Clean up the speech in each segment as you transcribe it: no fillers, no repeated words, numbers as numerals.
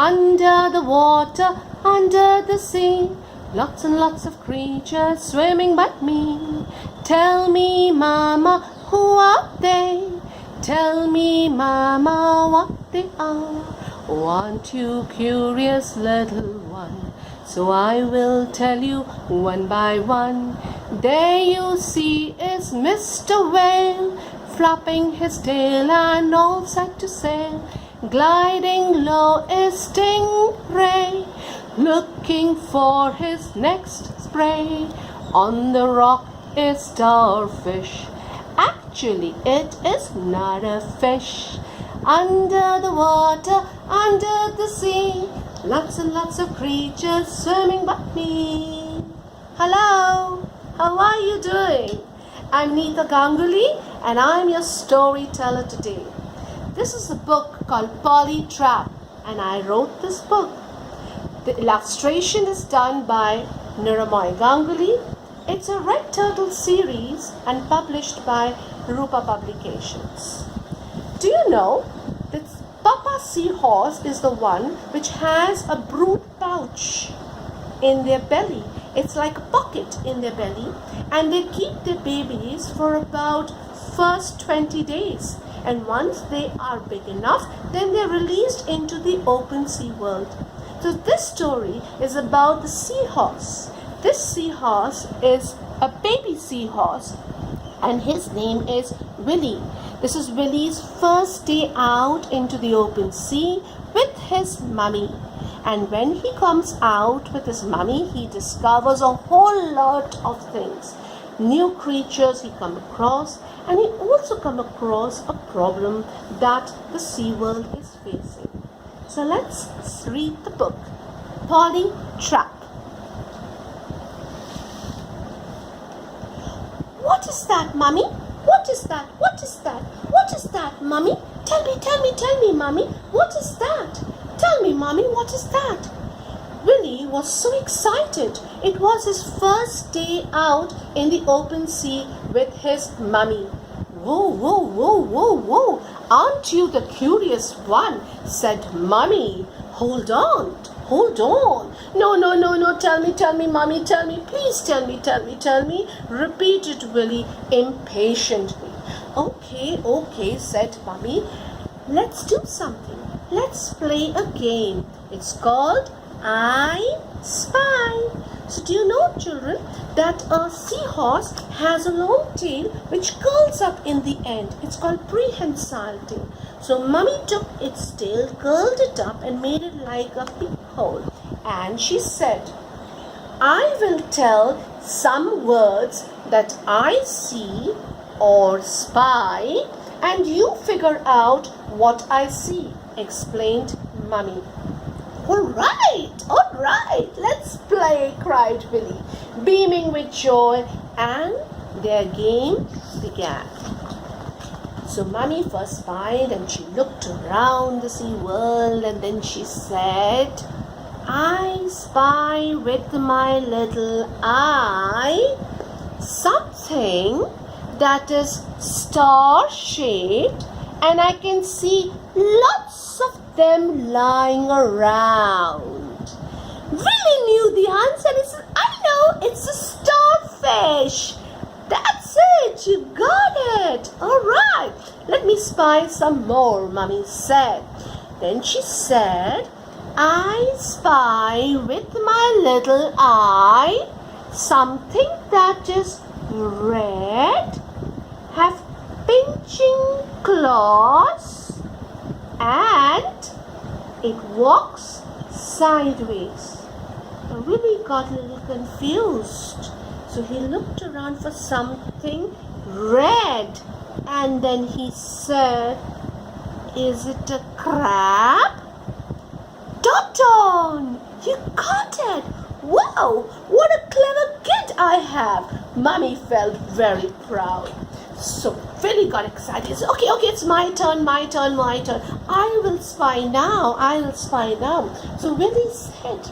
Under the water, under the sea, lots and lots of creatures swimming but me. Tell me, Mama, who are they? Tell me, Mama, what they are. Aren't you curious, little one? So I will tell you one by one. There you see is Mr. Whale, flapping his tail and all set to sail. Gliding low is Stingray, looking for his next spray. On the rock is Starfish, actually it is not a fish. Under the water, under the sea, lots and lots of creatures swimming but me. Hello, how are you doing? I'm Neeta Ganguly and I'm your storyteller today. This is a book called Polly Trap and I wrote this book. The illustration is done by Niramoy Ganguly. It's a Red Turtle series and published by Rupa Publications. Do you know that Papa Seahorse is the one which has a brood pouch in their belly? It's like a pocket in their belly, and they keep their babies for about first 20 days. And once they are big enough, then they're released into the open sea world. So this story is about the seahorse. This seahorse is a baby seahorse and his name is Willie. This is Willie's first day out into the open sea with his mummy. And when he comes out with his mummy, he discovers a whole lot of things. New creatures he comes across, and he also comes across a problem that the sea world is facing. So let's read the book, Polly Trap. What is that, Mummy? What is that? What is that? What is that, Mummy? Tell me, Mummy. What is that? Tell me, Mummy, what is that? Willie was so excited. It was his first day out in the open sea with his mummy. Whoa, whoa, whoa, whoa, whoa. Aren't you the curious one? Said Mummy. Hold on. No. Tell me, Mummy, tell me. Please tell me. Repeated Willie impatiently. Okay, said Mummy. Let's do something. Let's play a game. It's called I Spy. So do you know, children, that a seahorse has a long tail which curls up in the end. It's called prehensile tail. So Mummy took its tail, curled it up and made it like a peephole. And she said, I will tell some words that I see or spy and you figure out what I see, explained Mummy. All right, let's play, cried Willie, beaming with joy, and their game began. So Mummy first spied and she looked around the sea world and then she said, I spy with my little eye something that is star-shaped and I can see lots of them lying around. Willie knew the answer. He said, I know, it's a starfish. That's it, you got it. All right, let me spy some more, Mummy said. Then she said, I spy with my little eye something that is red, have pinching claws, and it walks sideways. Now Willie got a little confused. So he looked around for something red. And then he said, is it a crab? Dot on! You got it! Wow! What a clever kid I have! Mummy felt very proud. So Willie got excited. He said, okay, it's my turn. I will spy now. So Willie said,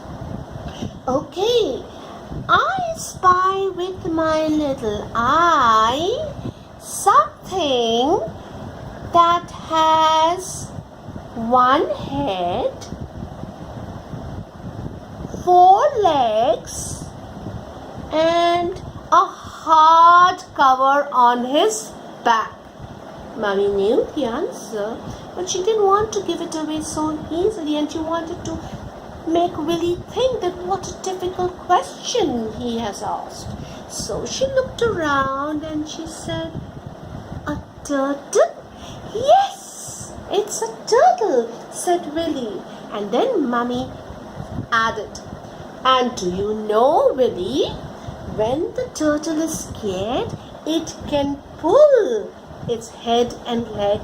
okay, I spy with my little eye something that has one head 4 legs and a hard cover on his back. Mummy knew the answer, but she didn't want to give it away so easily, and she wanted to make Willie think that what a difficult question he has asked. So she looked around and she said, "A turtle?" "Yes, it's a turtle," said Willie. And then Mummy added, "And do you know, Willie, when the turtle is scared, it can pull its head and leg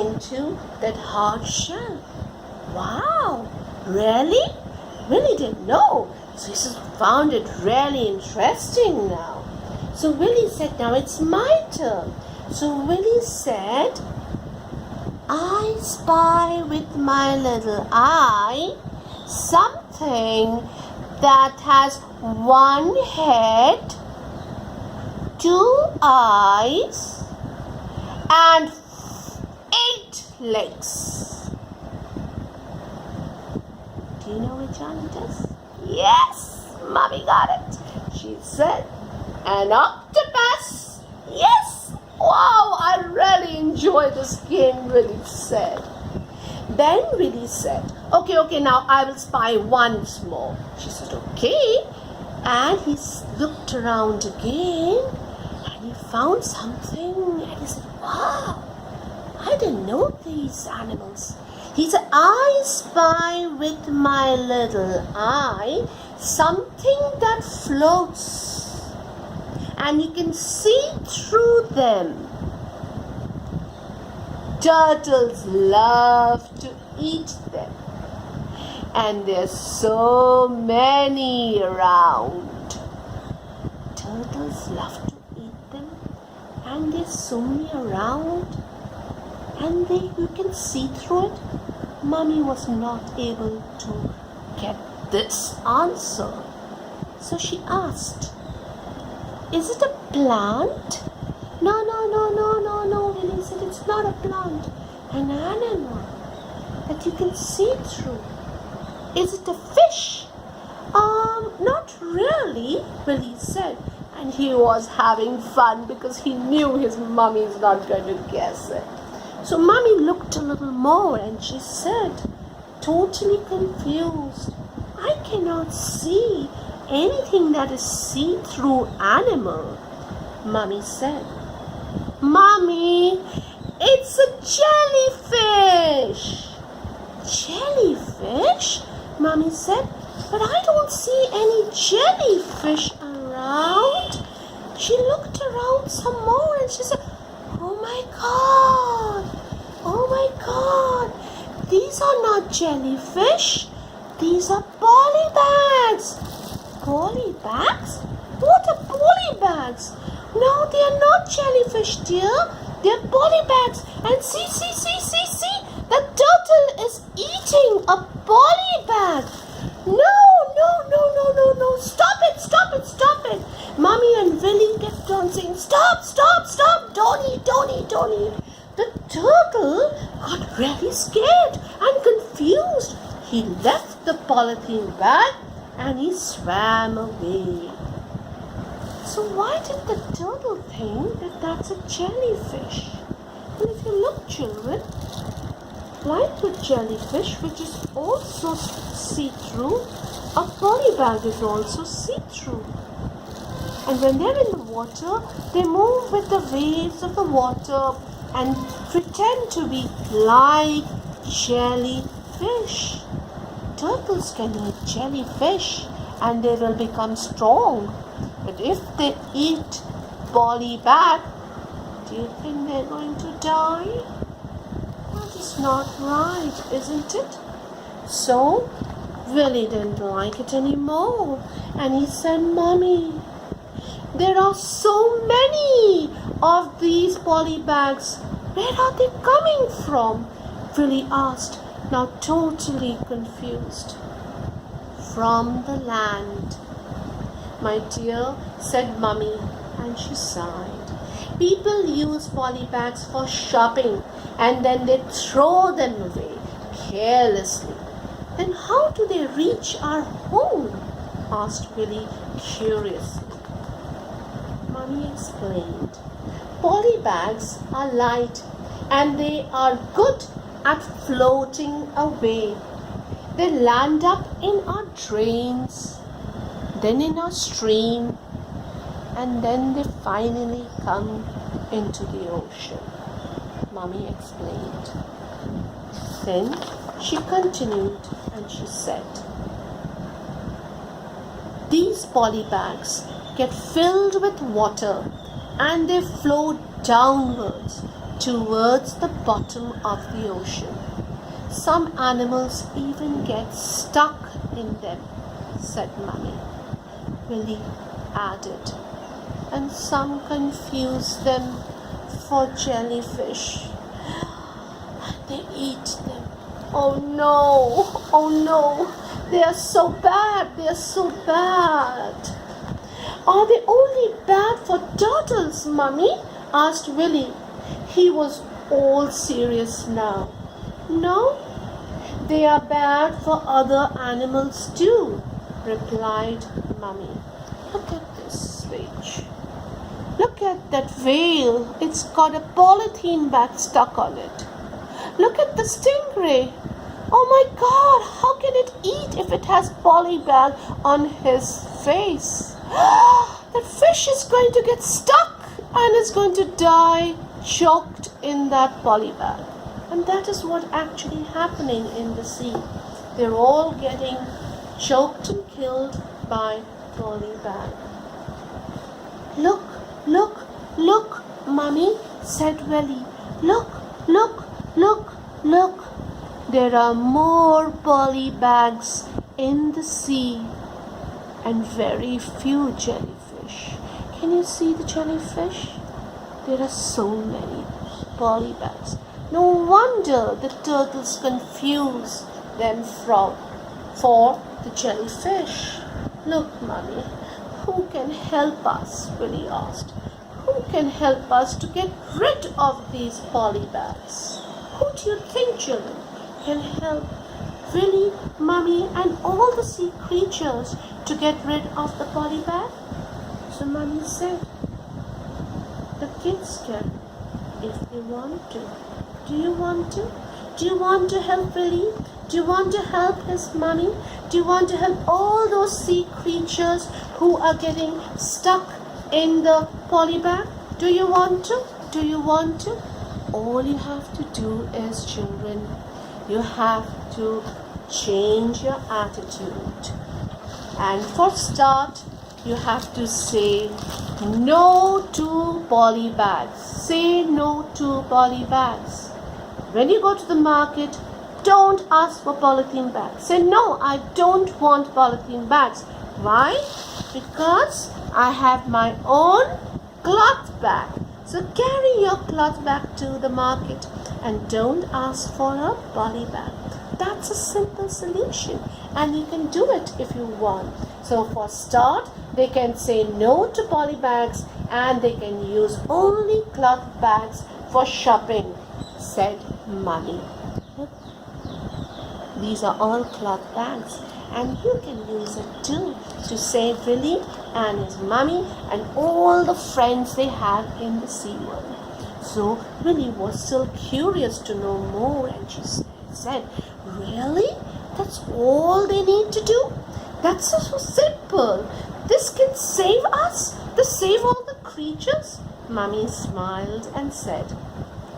into that hard shell." "Wow, really?" Willie didn't know. So he found it really interesting now. So Willie said, "Now it's my turn." So Willie said, "I spy with my little eye something that has 1 head, 2 eyes, and 8 legs." Do you know which one it is? Yes, Mummy got it. She said, "An octopus." Yes, wow, I really enjoy this game, Willie said. Then Willie said, okay, now I will spy once more. She said, "Okay." And he looked around again and he found something and he said, "Wow, I didn't know these animals." He said, "I spy with my little eye something that floats and you can see through them. Turtles love to eat them, and there's so many around. Turtles love to eat them, and there's so many around, and you can see through it." Mummy was not able to get this answer. So she asked, "Is it a plant?" No, Willie said, "It's not a plant. An animal that you can see through." "Is it a fish?" Not really," Willie said. And he was having fun because he knew his mummy is not going to guess it. So Mummy looked a little more and she said, totally confused, "I cannot see anything that is see-through animal." Mummy said, "Mummy, it's a jellyfish." "Jellyfish?" Mummy said, "But I don't see any jellyfish around." She looked around some more and she said, "Oh my God, these are not jellyfish, these are polybags." "Polybags? What are polybags?" "No, they are not jellyfish, dear, they are polybags. And see, the turtle is eating a polybag." No, stop it. Mummy and Willie kept on saying, Stop, don't eat. The turtle got really scared and confused. He left the polythene bag and he swam away. So why did the turtle think that that's a jellyfish? And if you look, children, like with jellyfish, which is also see-through, a polybag is also see-through. And when they're in the water, they move with the waves of the water and pretend to be like jellyfish. Turtles can eat jellyfish and they will become strong. But if they eat polybag, do you think they're going to die? That is not right, isn't it? So Willie didn't like it anymore, and he said, "Mommy, there are so many of these polybags. Where are they coming from?" Willie asked, now totally confused. "From the land, my dear," said Mummy, and she sighed. "People use polybags for shopping and then they throw them away carelessly. Then how do they reach our home?" asked Willie curiously. Mummy explained. Polybags are light and they are good at floating away. They land up in our drains, then in our stream, and then they finally come into the ocean, Mummy explained. Then she continued and she said, these polybags get filled with water and they float downwards towards the bottom of the ocean. Some animals even get stuck in them, said Mummy. Willie added, and some confuse them for jellyfish. They eat them. Oh no, they are so bad, Are they only bad for turtles, Mummy? Asked Willie. He was all serious now. No, they are bad for other animals too, replied Mummy. Look at this switch. Look at that whale. It's got a polythene bag stuck on it. Look at the stingray. Oh my God, how can it eat if it has poly bag on his face? That fish is going to get stuck and is going to die choked in that poly bag. And that is what actually happening in the sea. They're all getting choked and killed by poly bag. Look, Mummy, said Willie. Look. There are more poly bags in the sea and very few jellyfish. Can you see the jellyfish? There are so many poly bags. No wonder the turtles confuse them for the jellyfish. Look, Mummy, who can help us? Willie asked. Who can help us to get rid of these poly bags? Who do you think, children, can help Willie, Mummy, and all the sea creatures to get rid of the poly bag? So Mummy said, the kids can, if they want to. Do you want to? Do you want to help Willie? Do you want to help his mummy? Do you want to help all those sea creatures who are getting stuck in the poly bag? Do you want to? Do you want to? All you have to do is, children, you have to change your attitude. And for start, you have to say no to poly bags. Say no to poly bags. When you go to the market, don't ask for polythene bags. Say, no, I don't want polythene bags. Why? Because I have my own cloth bag. So carry your cloth bag to the market and don't ask for a poly bag. That's a simple solution and you can do it if you want. So for start, they can say no to poly bags and they can use only cloth bags for shopping, said Mummy. These are all cloth bags and you can use it too to save Willie and his mummy and all the friends they have in the sea world. So Willie was still curious to know more and she said, really? That's all they need to do? That's so simple. This can save us? To save all the creatures? Mummy smiled and said,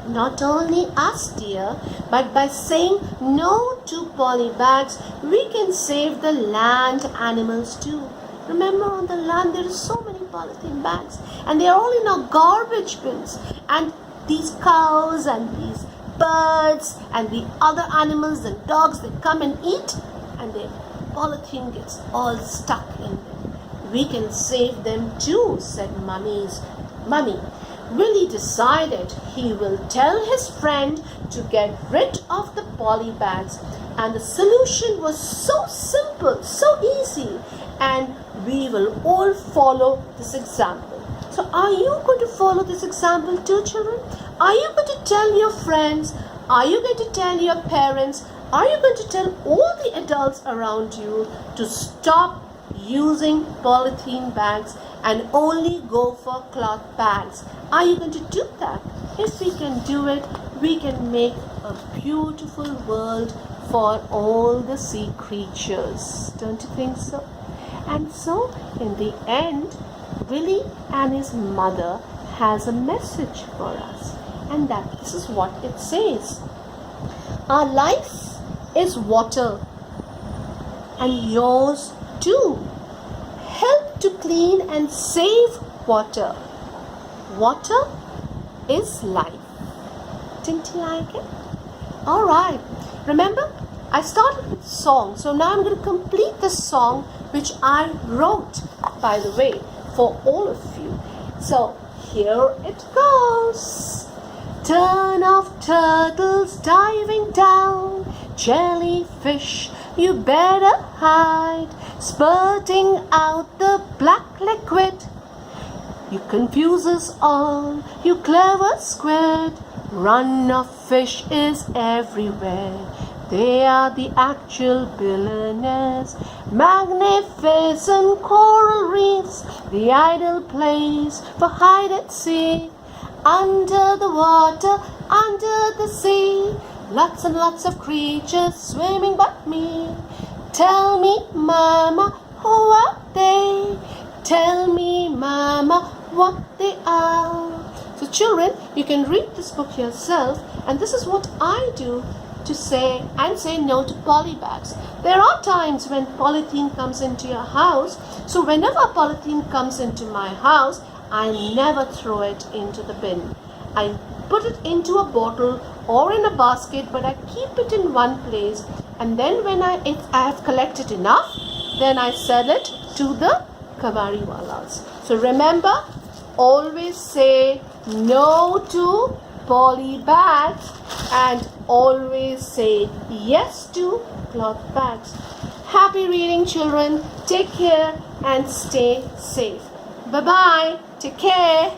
not only us, dear, but by saying no to poly bags, we can save the land animals too. Remember, on the land there are so many polythene bags and they are all in our garbage bins. And these cows and these birds and the other animals and dogs, they come and eat and the polythene gets all stuck in them. We can save them too, said Mummy. Willie decided he will tell his friend to get rid of the poly bags, and the solution was so simple, so easy, and we will all follow this example. So are you going to follow this example too, children? Are you going to tell your friends? Are you going to tell your parents? Are you going to tell all the adults around you to stop using polythene bags and only go for cloth bags. Are you going to do that? If we can do it, we can make a beautiful world for all the sea creatures. Don't you think so? And so, in the end, Willie and his mother has a message for us. And this is what it says. Our life is water, and yours too. Help to clean and save water. Water is life. Didn't you like it? Alright. Remember, I started with song. So now I'm going to complete the song which I wrote, by the way, for all of you. So here it goes. Turn of turtles diving down, jellyfish, you better hide, spurting out the black liquid. You confuse us all, you clever squid. Run of fish is everywhere. They are the actual billionaires. Magnificent coral reefs, the ideal place for hide and seek. Under the water, under the sea, lots and lots of creatures swimming but me. Tell me, Mama, who are they? Tell me, Mama, what they are. So children, you can read this book yourself, and this is what I do to say no to polybags. There are times when polythene comes into your house. So whenever polythene comes into my house, I never throw it into the bin. I put it into a bottle or in a basket, but I keep it in one place, and then when I have collected enough, then I sell it to the kabariwalas. So remember, always say no to poly bags and always say yes to cloth bags. Happy reading, children. Take care and stay safe. Bye-bye. Take care.